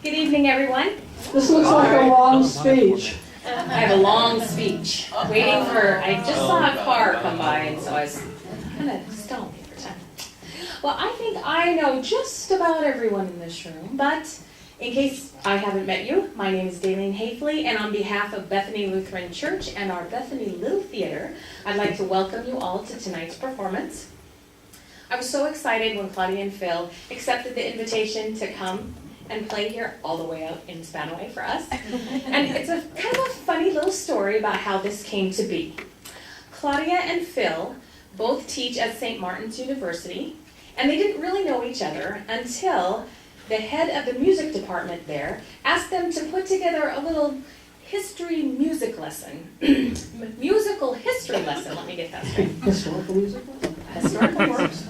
Good evening, everyone. This looks like a long speech. I have a long speech. Waiting for, I just saw a car come by, and so I was kind of stalling for time. Well, I think I know just about everyone in this room, but in case I haven't met you, my name is Daleen Hafley, and on behalf of Bethany Lutheran Church and our Bethany Little Theater, I'd like to welcome you all to tonight's performance. I was so excited when Claudia and Phil accepted the invitation to come and play here all the way out in Spanaway for us. And it's a kind of a funny little story about how this came to be. Claudia and Phil both teach at St. Martin's University, and they didn't really know each other until the head of the music department there asked them to put together a little history music lesson. Musical history lesson, let me get that straight. Historical music? Historical works.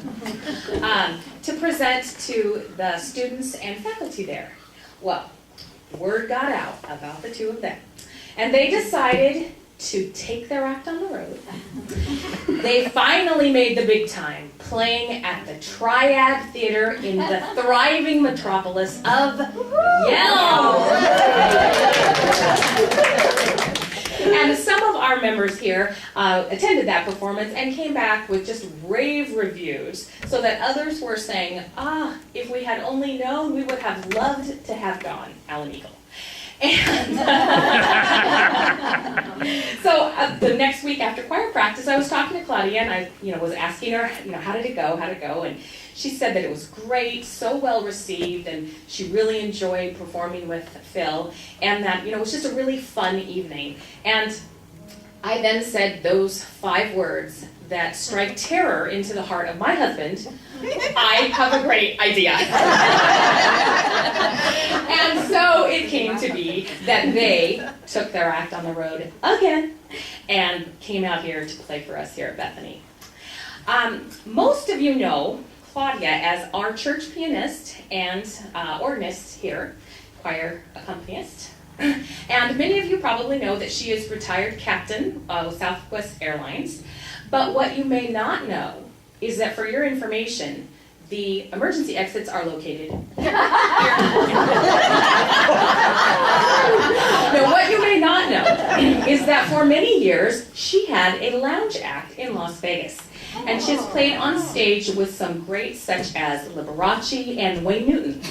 To present to the students and faculty there. Well, word got out about the two of them, and they decided to take their act on the road. They finally made the big time, playing at the Triad Theater in the thriving metropolis of Yale. And some of our members here attended that performance and came back with just rave reviews, so that others were saying, if we had only known, we would have loved to have gone, Alan Eagle. And so the next week after choir practice, I was talking to Claudia, and I was asking her, how did it go? And she said that it was great, so well received, and she really enjoyed performing with Phil, and that, it was just a really fun evening. And I then said those 5 words that strike terror into the heart of my husband: I have a great idea. And so it came to be that they took their act on the road again and came out here to play for us here at Bethany. Most of you know Claudia as our church pianist and organist here, choir accompanist. And many of you probably know that she is retired captain with Southwest Airlines. But what you may not know is that, for your information, the emergency exits are located here. Now, what you may not know is that for many years, she had a lounge act in Las Vegas. And she has played on stage with some greats such as Liberace and Wayne Newton.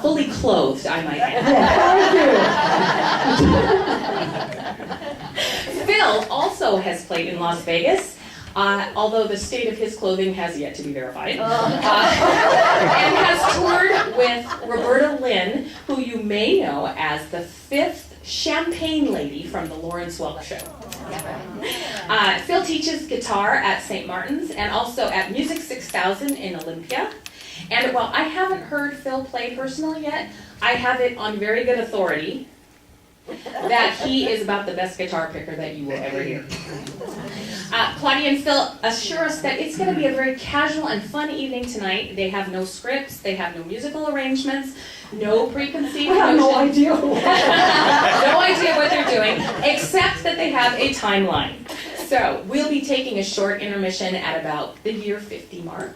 Fully clothed, I might add. Phil also has played in Las Vegas, although the state of his clothing has yet to be verified. And has toured with Roberta Lynn, who you may know as the 5th Champagne Lady from the Lawrence Welk Show. Phil teaches guitar at St. Martin's and also at Music 6000 in Olympia. And while I haven't heard Phil play personally yet, I have it on very good authority that he is about the best guitar picker that you will ever hear. Claudia and Phil assure us that it's going to be a very casual and fun evening tonight. They have no scripts, they have no musical arrangements, no preconceived notions. No idea. No idea what they're doing, except that they have a timeline. So we'll be taking a short intermission at about the year 50 mark.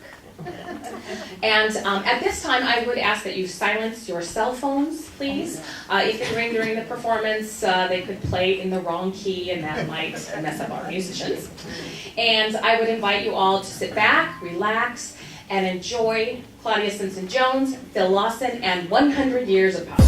And at this time, I would ask that you silence your cell phones, please. If they ring during the performance, they could play in the wrong key, and that might mess up our musicians. And I would invite you all to sit back, relax, and enjoy Claudia Simpson-Jones, Phil Lawson, and 100 Years of Pop.